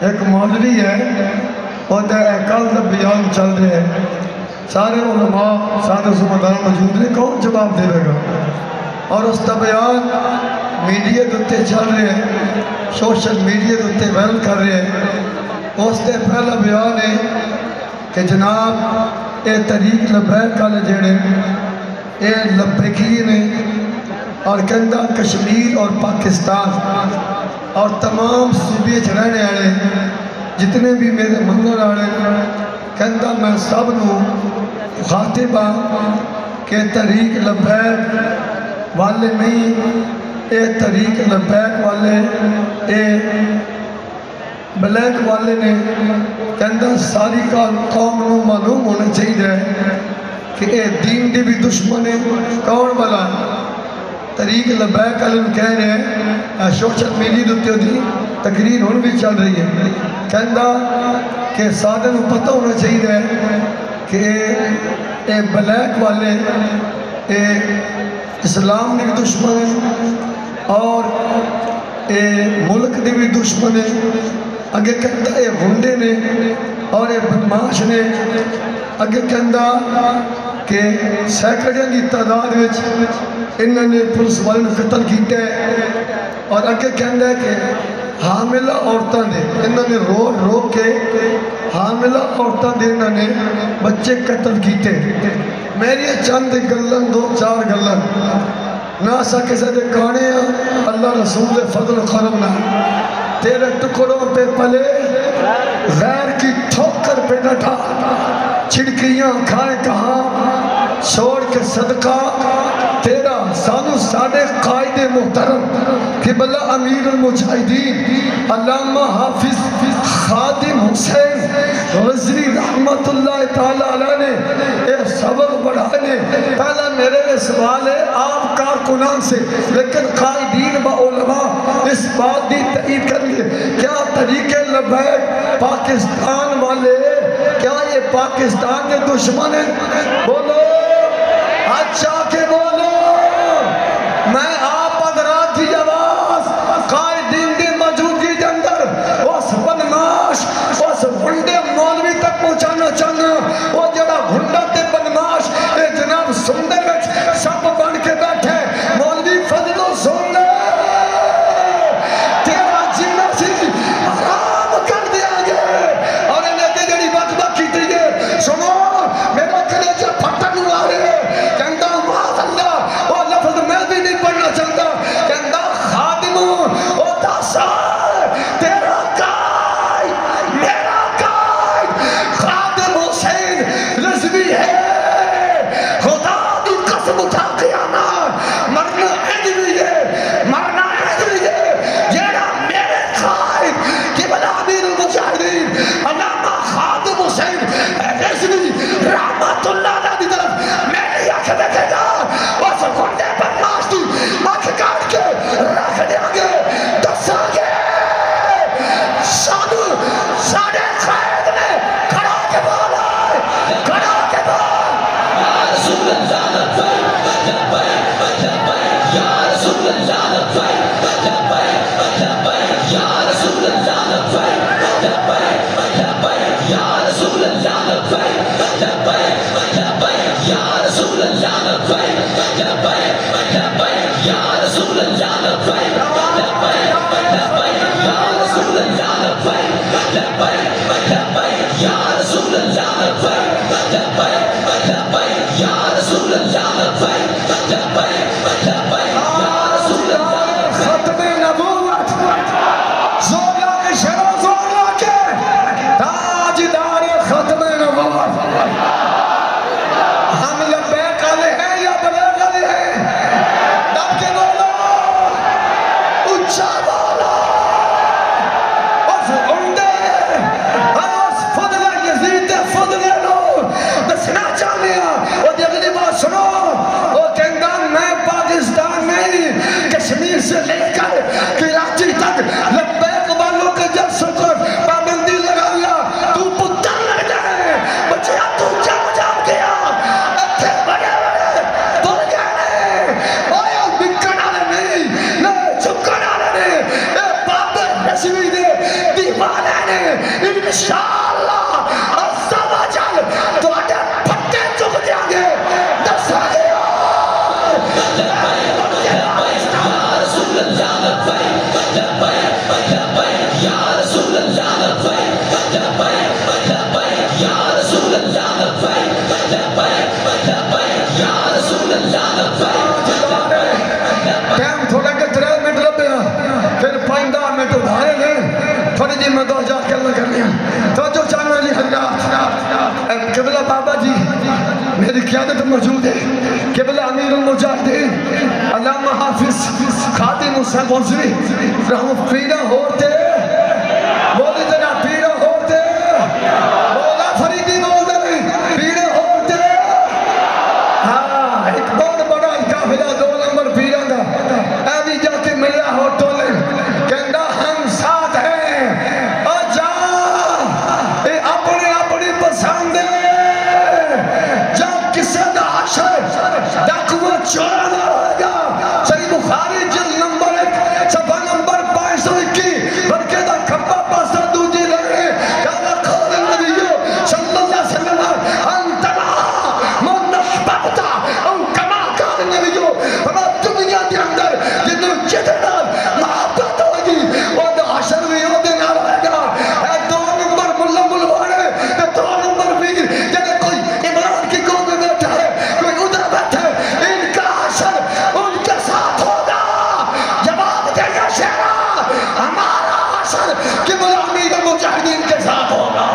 ایک مولوی ہے وہ کل کا بیان چل رہے ہیں، سارے علماء سارے زمدان موجود ہیں، کون جواب دے گا؟ اور اس کا بیان میڈیا دوتے چل رہے ہیں، سوشل میڈیا دوتے ویل کر رہے ہیں۔ اس نے پہلا بیان ہے کہ جناب اے طریق لبیک والے جڑے اے لبیکی نے اور کہندہ کشمیر اور پاکستان اور تمام صوبے رہنے والے جتنے بھی میرے منگل والے کہندہ میں سب نو خاطبہ کہ طریق لبیک والے نہیں، اے طریق لبیک والے اے بلیک والے نے کہندہ ساری قوم نو معلوم ہونا چاہیے کہ اے دین دی بھی دشمن ہے۔ کون والا طریق لبیک والے کہہ رہے ہیں، سوشل میڈیا دوتے دی تقریر ہون بھی چل رہی ہے، کہندہ کہ سادہ نو پتہ ہونا چاہیے کہ اے بلیک والے اے اسلام دی بھی دشمن ہے اور اے ملک دی بھی دشمن ہے۔ اگے کہندہ اے غنڈے نے اور اے بدماش نے، اگے کہندہ کہ سیکڑیاں کی تعداد وچ انہوں نے پولیس والے نے قتل کیتے اور اگے کہندہ ہے کہ حاملہ عورتاں دے انہوں نے روک کے حاملہ عورتاں دے انہوں نے بچے قتل کیتے۔ میری چند گلن دو چار گلن نہ سکے سے دے کانے اللہ رسول دے فضل و کرم نہ تیرے ٹکڑوں پہ پلے غیر کی ٹھوکر پہ ڈٹا، چھڑکیاں کھائے کہاں چھوڑ کے صدقہ تیرا سانو ساڑے قائد محترم قبلہ امیر المجاہدین علامہ حافظ خادم حسین غزری رحمت اللہ تعالیٰ علیہ نے ایک سبق بڑھانے۔ پہلا میرے لئے سوال ہے آپ کارکنان سے، لیکن قائدین و علماء اس بات دی تائید کر لیے، کیا طریق لبیک پاکستان والے کیا یہ پاکستان کے دشمن ہیں؟ بولو اچھا کہ بولو، میں آپ حضرات کی آواز قائدین دی موجودگی کے اندر اس بدماش اس گھنڈے مولوی تک پہنچانا چاہنا، وہ جڑا گھنڈا تے بدماش اے جناب سندر وچ سب بن کے بیٹھے مولوی فضلو سن لے تیرا جینا سی حرام کر دیا گے اور انہیں تے جڑی بات کی تھی سنو میرا کلیجہ پھٹن ہوا انشاءاللہ عز و جل تو آٹے پھٹے چک دیا گے دسا گیا یا رسول اللہ لبیک لبیک لبیک یا رسول اللہ لبیک لبیک لبیک یا رسول اللہ لبیک لبیک لبیک یا رسول اللہ لبیک ٹائم تھوڑا کہ 3 منٹ لبیا پھر 5 منٹ ادھارے لیں تھوڑی جی میں 2000 کلمہ کرنی ہیں تو جو چاہنا جی حضرات قبلہ بابا جی میری قیادت موجود ہے قبلہ امیر المجاہدین علامہ حافظ خادم حسین غزوی رحمت پیرہ ہوتے بولی جنا پیرہ ہوتے مولا فریدی بولتے پیرہ ہوتے ہاں ایک بہت بڑا قافلہ 2 نمبر پیرہ دا ابھی جا کے ملا ہو ٹولے کہندہ ہم ساتھ ہیں اور جا اپنے اپنی پسند جب کسی دا عشر دقوہ چورا نہ ہوئے گا صحیح بخاری جلد نمبر 1 صفحہ نمبر 521 بلکہ دا کھپا پاسا دوجی لگے کہا قول النبیو صلی اللہ علیہ وسلم انتنا منشبتا او کما قول النبیو ہما دنیا دے اندر جنہوں جتنا محبت ہوگی وہ دا عشر بھی ہو دے نہ رہے گا 2 نمبر ملہ ملوانے 2 نمبر پیر جنہیں کوئی عمران کی قوم میں بیٹھا ہے کوئی ادھر بیٹھا ہے ان کا عشر ان کے ساتھ ہوگا جواب دے یا شہرہ ہمارا عشر قبلہ امیر المجاہدین کے ساتھ ہوگا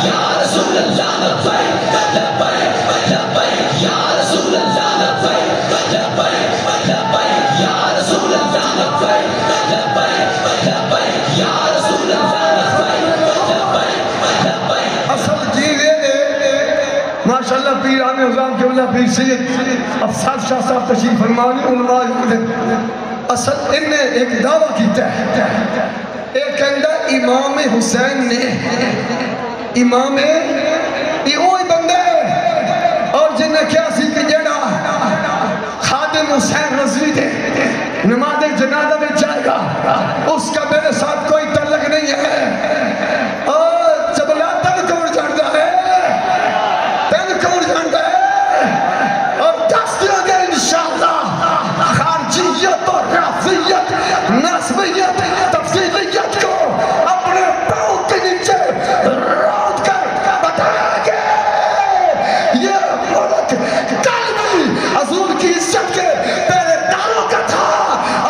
یا رسول اللہ لبیک لبیک لبیک یا رسول اللہ لبیک لبیک لبیک یا رسول اللہ لبیک لبیک لبیک یا رسول اللہ لبیک لبیک لبیک اصل چیز ہے ماشاءاللہ پیر آنے حضام قبلہ پیر سید افساد شاہ صاحب تشریف فرمانی علماء اصل ان نے ایک دعویٰ کیتا ہے ایک کہندہ امام حسین نے امام یہ وہی بندے اور جنہیں کیا سی کہ جڑا خادم حسین رضوی دے نماز جنازہ میں جائے گا اس کا میرے ساتھ کوئی تعلق نہیں ہے اور جبلا تن کون جانتا ہے تن کون جانتا ہے اور دس دیا گیا انشاءاللہ خارجیت اور رافضیت نصبیت تفصیلیت کو اپنے پاؤں کے نیچے رات کر بتائیں گے یہ ملک کل بھی حضور کی عزت کے پہلے داروں کا تھا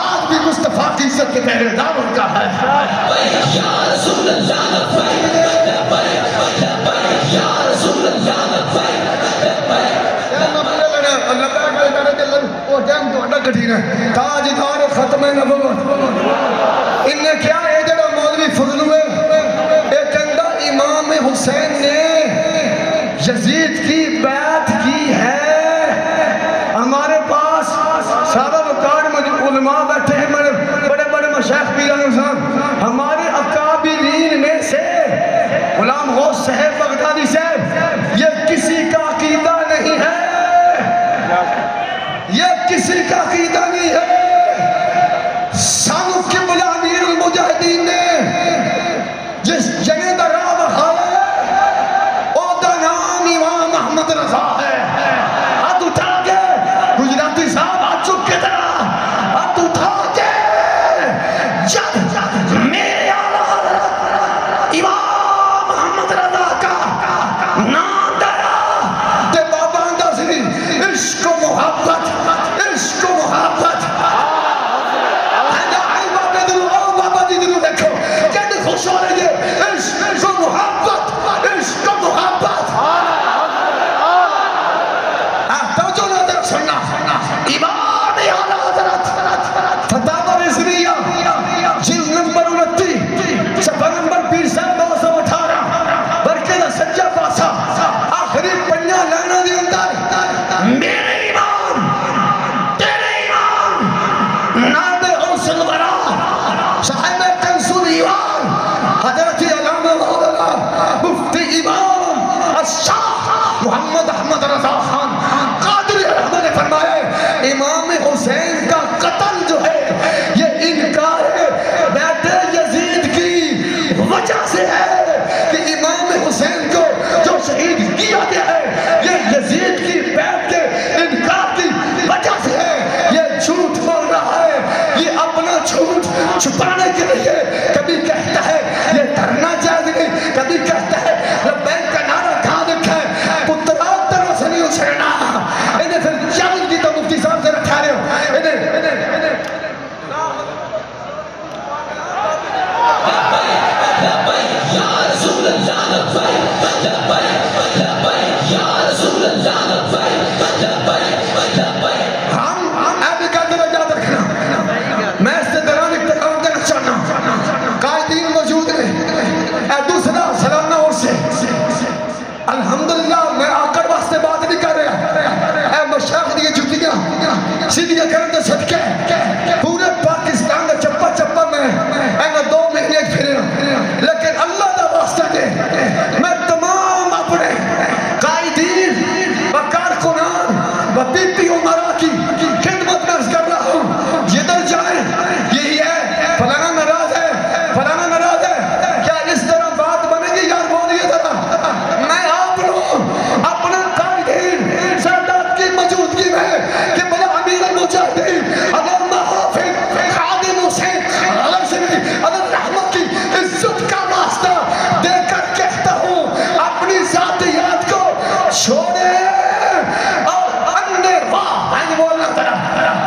آج بھی مصطفیٰ کی عزت کے پہلے داروں کا ہے یا رسول اللہ لبیک لبیک لبیک یا رسول اللہ لبیک تاجدار ختم نبوت ان نے کیا ہے جڑا مولوی فضل ہوئے ایک اندہ امام حسین نے یزید کی بیعت کی ہے ہمارے پاس سارا وقار علماء بیٹھے ہیں بڑے بڑے مشایخ پیران حسین ہمارے اکابرین میں سے غلام غوث صاحب بغدادی صاحب یہ کسی کا عقیدہ نہیں ہے یہ کسی کا عقیدہ نہیں ہے سانو قبلہ امیر المجاہدین نے جس جگہ دا راہ بخایا ہے او دا نام امام محمد رضا ہے ہاتھ اٹھا کے گجراتی صاحب ہاتھ چک کے طرح ہاتھ اٹھا کے جب میرے آلہ حضرت امام محمد رضا کا نام دارا تے بابا اندہ سی عشق و محبت عشق و محبت بابا جی دلو دیکھو کہتے خوش ہو رہی ہے عشق و محبت عشق و محبت توجہ نظر سننا امام اعلیٰ حضرت فتاوہ رضویہ جلد نمبر 29 صفحہ نمبر 218 برکہ سجا پاسا آخری پنجا لانا دی اندر میرے امام تیرے امام نائب غوث الورا صاحب کنسول ایوان حضرت علامہ مولانا مفتی امام الشاہ محمد احمد رضا خان قادری رحمہ نے فرمایا امام حسین کا قتل جو ہے یہ انکار ہے بیٹے یزید کی وجہ سیدھیاں کرن دے صدقے پورے پاکستان دا چپا چپا میں اینا 2 مہینے پھرے لیکن اللہ دا واسطہ دے میں تمام اپنے قائدین و کارکنان و پی پی عمرہ کی خدمت میں عرض کر رہا ہوں جدھر جائیں یہی ہے فلانا ناراض ہے فلانا ناراض ہے کیا اس طرح بات بنے گی یار بولیے ذرا میں آپ لوگ اپنا قائدین سادات کی موجودگی میں کہ مجاہدین اگر محافظ خادم حسین علیہ السلام اگر رحمت کی عزت کا واسطہ دے کر کہتا ہوں اپنی ذاتیات کو چھوڑے اور انے واہ میں بولنا ترہ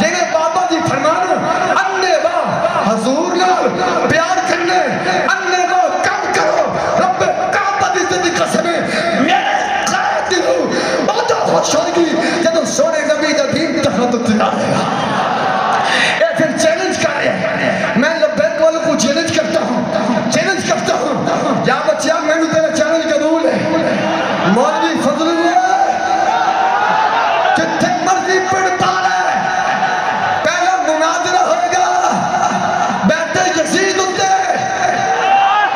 جنہیں بابا جی فرمانا انے واہ حضور نال پیار کرنے انے واہ کم کرو رب کعبہ دی زدی قسمیں میرے قائد دلو بہت خوش ہوگی جب سونے نبی دا دین تحت اتنا ہے اے پھر چیلنج کر رہے ہیں میں لبیک والوں کو چیلنج کرتا ہوں یا بچیا میں نے تیرا چیلنج قبول ہے مولوی فضل اللہ جتنے مرضی پڑھ پالا ہے پہلا مناظرہ ہوئے گا بیٹھے یزید ہوتے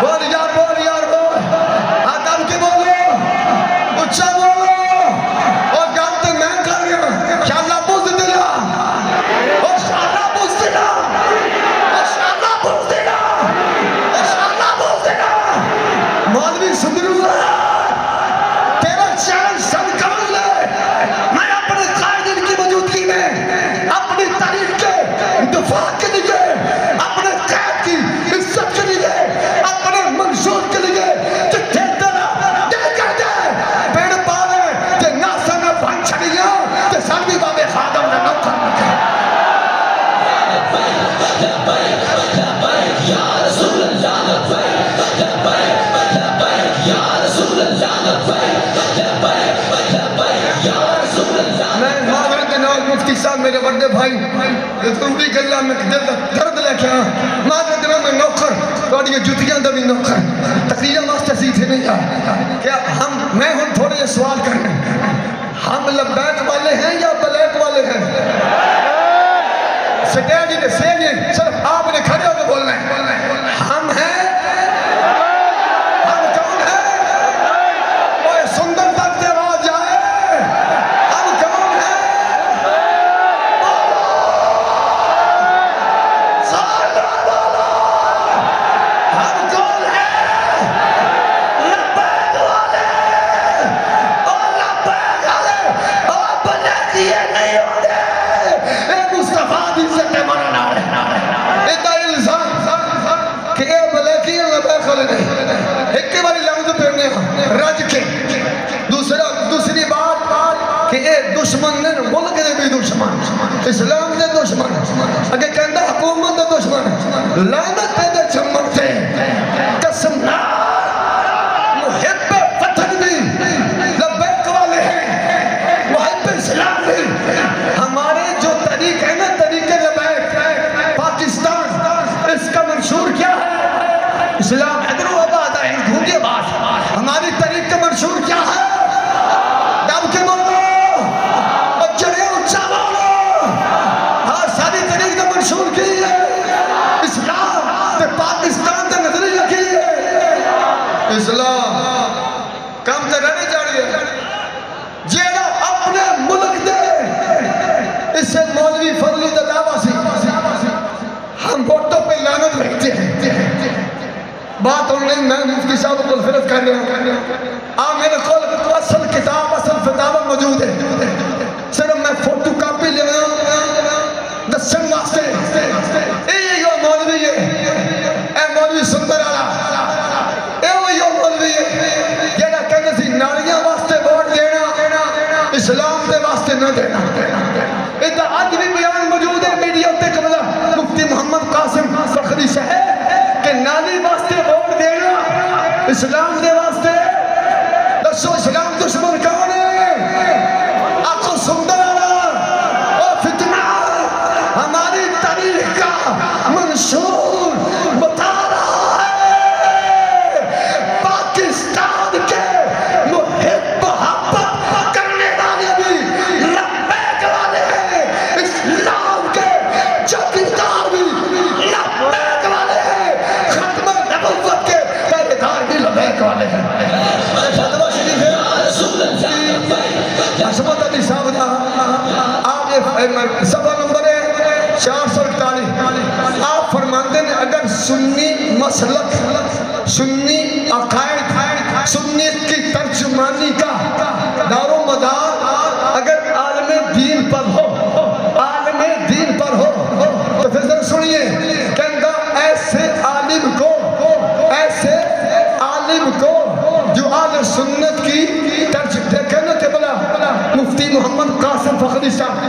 بول یار آدم کے بولو اچھا بولو اور گانتے میں کر رہے ہیں شاءاللہ بوز دینا اور شاءاللہ بوز دینا اور شاءاللہ بوز دینا اور شاءاللہ بوز دینا مولوی صدر اللہ تیرا چیلنج سب کر لے میں اپنے قائدین کی موجودگی میں اپنی تاریخ کے دفاع کے لیے اپنے قائد کی عزت کے لیے اپنے منصور کے لیے جتنے طرح دے کر دے پیڑ پاوے کہ ناسا میں بھن چھڑیاں کہ سالوی بابے خادم نے نو کر مکہ یا رسول اللہ میں معذرت نواز مفتی صاحب میرے بڑے بھائی یہ ضروری گلہ میں دل درد لے کے معذرت نواز میں نوکر توڑی یہ جتیاں دا بھی نوکر تقریرہ ماسٹر سی تھے نہیں یار کیا میں ہم تھوڑے یہ سوال کرنے ہم لبیک والے ہیں یا بلیک والے ہیں سٹیجی نے سیجی صرف آپ نے کھڑے ہو کے بولنا ہے ہم ہیں ہم کون ہیں وہ سندر تک سے آواز جائے ہم کون ہیں سارا بولو ہم کون ہیں لبیک والے اور لبیک والے اور بلیک یہ نہیں ہوتے مصطفیٰ دی سے مرنا ہے ایتا الزام کہ اے بلیکی لبیک والے نہیں ایک کے باری لفظ پہنے رج کے دوسری بات کہ اے دشمن نے ملک دے بھی دشمن اسلام دے دشمن اگر کہندہ حکومت دے دشمن لعنت دے چمن سے قسم محب وطن بھی لبیک والے ہیں محب اسلام بھی ہمارے جو طریق ہے نا طریق لبیک پاکستان اس کا منشور کیا ہے اسلام حیدر و آباد ہے گھونگے بات ہماری طریق کا منشور کیا ہے دب کے بولو اور جڑے اچھا بولو ہاں ساری طریق کا منشور کی ہے اسلام تے پاکستان تے نظریہ کی ہے اسلام کم تے رہنے جاڑی ہے جیڑا اپنے ملک دے اس سے مولوی فضلی دا دعویٰ سی ہم ووٹوں پہ لعنت بھیجتے ہیں بات ہونے میں مفتی صاحب کو فرض کر رہا ہوں میرے کول اصل کتاب اصل فتاوہ موجود ہے صرف میں فوٹو کاپی لے دسن واسطے اے یہ مولوی ہے اے مولوی سندر آلا اے وہ مولوی ہے جیڑا کہنے سی ناریاں واسطے ووٹ دینا اسلام دے واسطے نہ دینا ادھا آج بھی بیان موجود ہے میڈیا تے قبلہ مفتی محمد قاسم فخری صاحب کہ نالی واسطے ووٹ دینا اسلام دے واسطے صفحہ نمبر 448. آپ فرماتے ہیں اگر سنی مسلک، سنی عقائد، سنیت کی ترجمانی کا دار و مدار اگر عالم دین پر ہو، عالم دین پر ہو تو پھر ذرا سنیے کہنگا ایسے عالم کو، ایسے عالم کو جو آل سنت کی دیکھیں نا کہ بلا مفتی محمد قاسم فخری صاحب